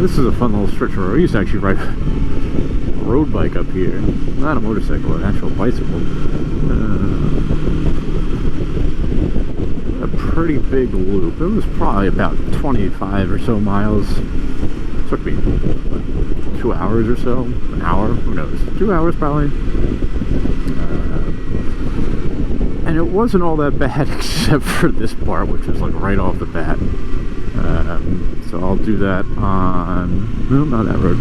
This is a fun little stretch of road. I used to actually ride a road bike up here. Not a motorcycle, an actual bicycle. A pretty big loop. It was probably about 25 or so miles. It took me, what, 2 hours or so? An hour? Who knows? 2 hours probably. And it wasn't all that bad except for this part, which was like right off the bat. So I'll do that on, no, not that road.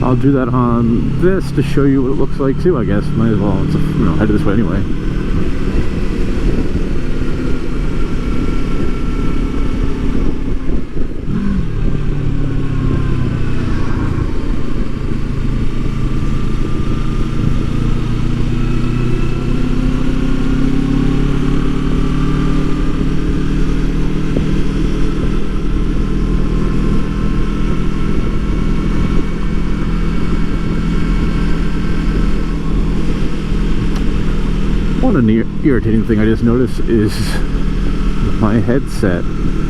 I'll do that on this to show you what it looks like too, I guess. Might as well, it's, you know, headed this way anyway. One irritating thing I just noticed is my headset,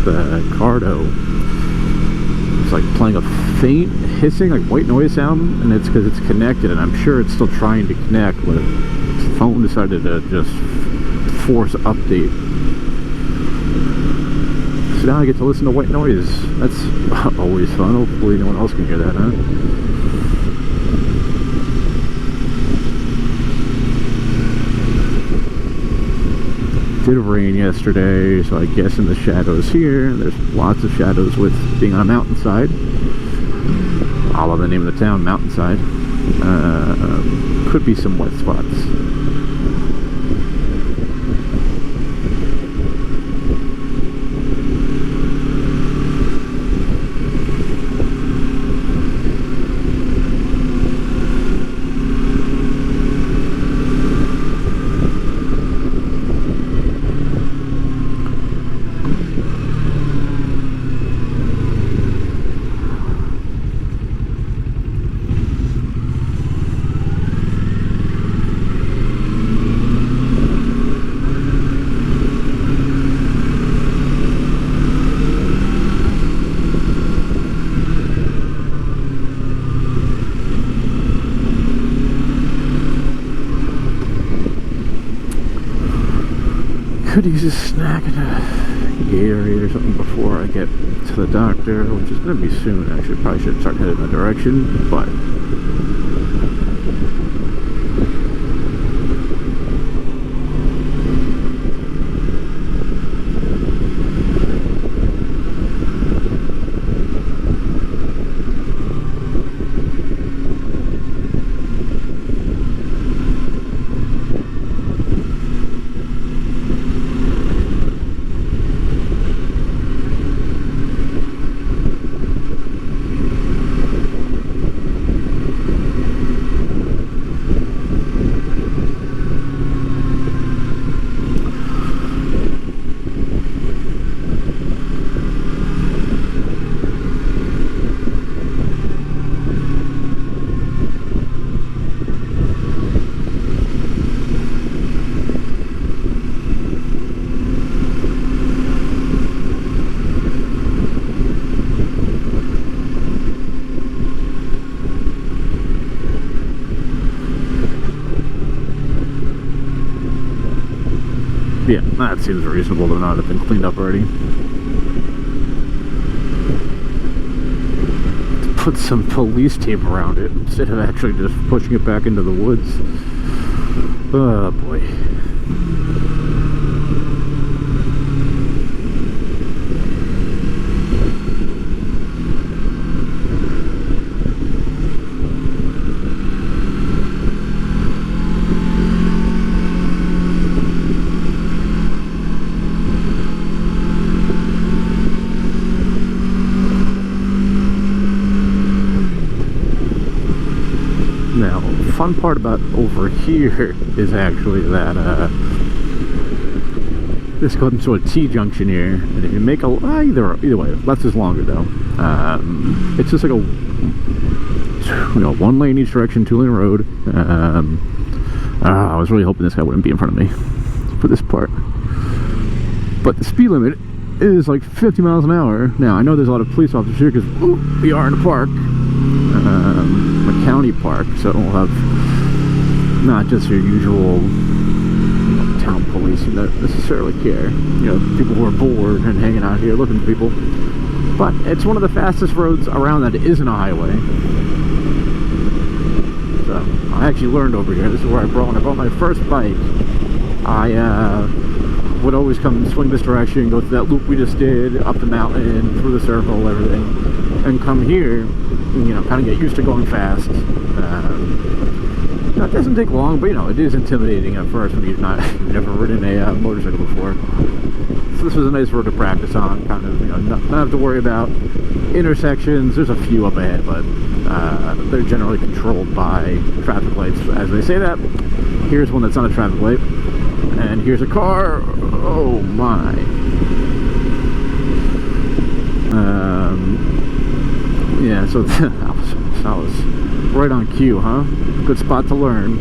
the Cardo, it's like playing a faint hissing, like white noise sound, and it's because it's connected, and I'm sure it's still trying to connect, but the phone decided to just force update. So now I get to listen to white noise. That's always fun. Hopefully no one else can hear that, huh? It did rain yesterday, so I guess in the shadows here, there's lots of shadows with being on a mountainside. I love the name of the town, Mountainside. Could be some wet spots. Could use a snack and a Gatorade or something before I get to the doctor, which is going to be soon. Actually, probably should start heading in that direction, but yeah, that seems reasonable to not have been cleaned up already. To put some police tape around it instead of actually just pushing it back into the woods. Oh boy. Now, the fun part about over here is actually that this comes to a T-junction here, and if you make a either way, less is longer though. It's just like a one lane each direction, 2-lane road. I was really hoping this guy wouldn't be in front of me for this part, but the speed limit is like 50 miles an hour. Now, I know there's a lot of police officers here because we are in a park, a county park, so we'll have not just your usual town police who don't necessarily care. You know, people who are bored and hanging out here looking for people. But it's one of the fastest roads around that isn't a highway. So I actually learned over here. This is where when I bought my first bike, I would always come swing this direction, go through that loop we just did, up the mountain, through the circle, everything, and come here, you know, kind of get used to going fast. You know, it doesn't take long, but you know, it is intimidating at first when you've never ridden a motorcycle before. So this was a nice road to practice on, kind of, you know, not have to worry about intersections. There's a few up ahead, but they're generally controlled by traffic lights. As they say that, here's one that's not a traffic light, and here's a car. Oh my. Yeah, so that was right on cue, huh? Good spot to learn.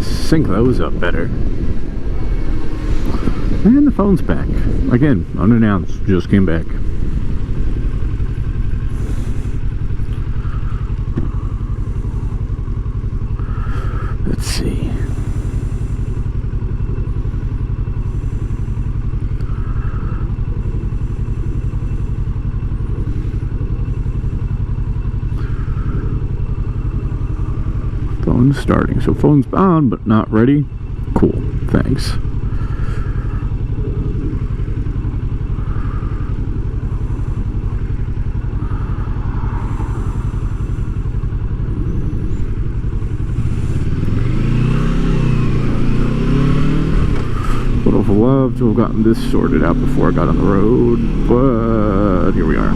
Sync those up better. And the phone's back. Again, unannounced, just came back. Let's see. Phone's starting, so phone's on but not ready. Cool, thanks. Would have loved to have gotten this sorted out before I got on the road, but here we are.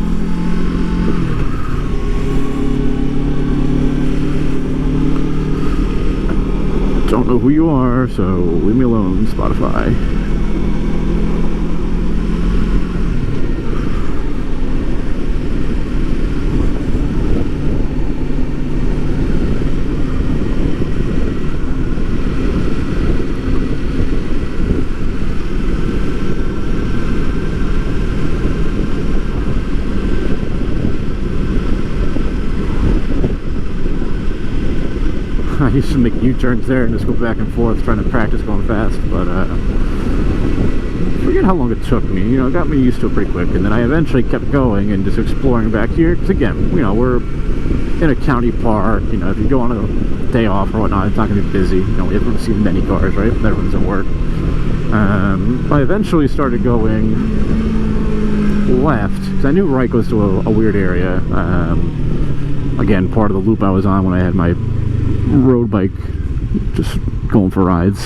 Don't know who you are, so leave me alone, Spotify. I used to make U-turns there and just go back and forth trying to practice going fast, but forget how long it took me. You know, it got me used to it pretty quick, and then I eventually kept going and just exploring back here, because again, you know, we're in a county park. You know, if you go on a day off or whatnot, it's not going to be busy. You know, we haven't seen many cars, right? Everyone's at work. I eventually started going left, because I knew right goes to a weird area. Again, part of the loop I was on when I had my road bike, just going for rides.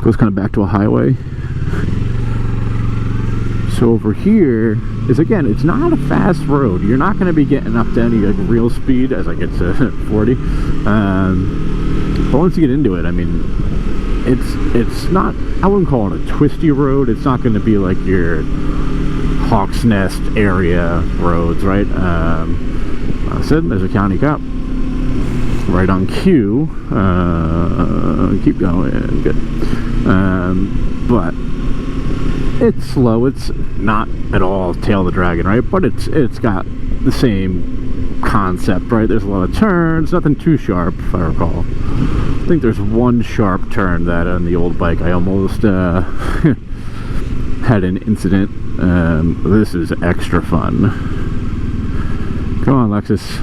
Goes kind of back to a highway. So over here is, again, it's not a fast road. You're not going to be getting up to any like real speed as I get to 40. But once you get into it, I mean, it's not, I wouldn't call it a twisty road. It's not going to be like your Hawk's Nest area roads, right? I said there's a county cop right on cue. Keep going, good. But it's slow. It's not at all Tail the Dragon, right? But it's got the same concept, right? There's a lot of turns, nothing too sharp, if I recall. I think there's one sharp turn that on the old bike I almost had an incident. This is extra fun. Come on, Lexus.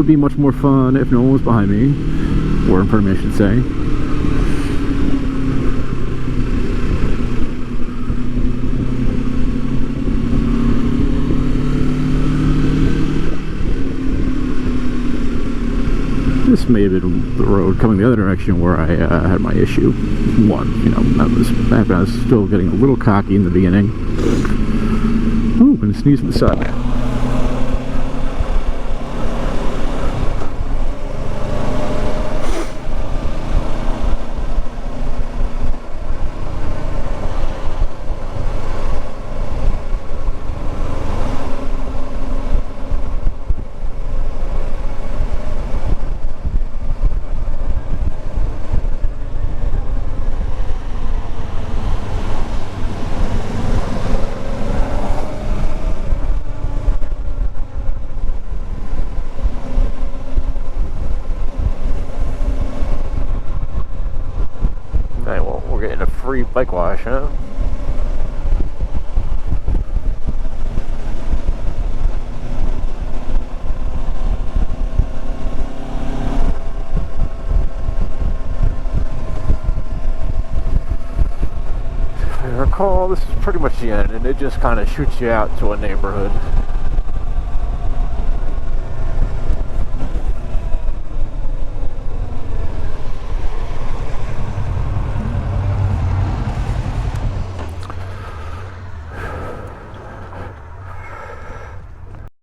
would be much more fun if no one was behind me, or in front of me, I should say. This may have been the road coming the other direction where I had my issue. That was back when I was still getting a little cocky in the beginning. Ooh, I'm gonna sneeze in the sun. Free bike wash, huh? If I recall, this is pretty much the end, and it just kind of shoots you out to a neighborhood.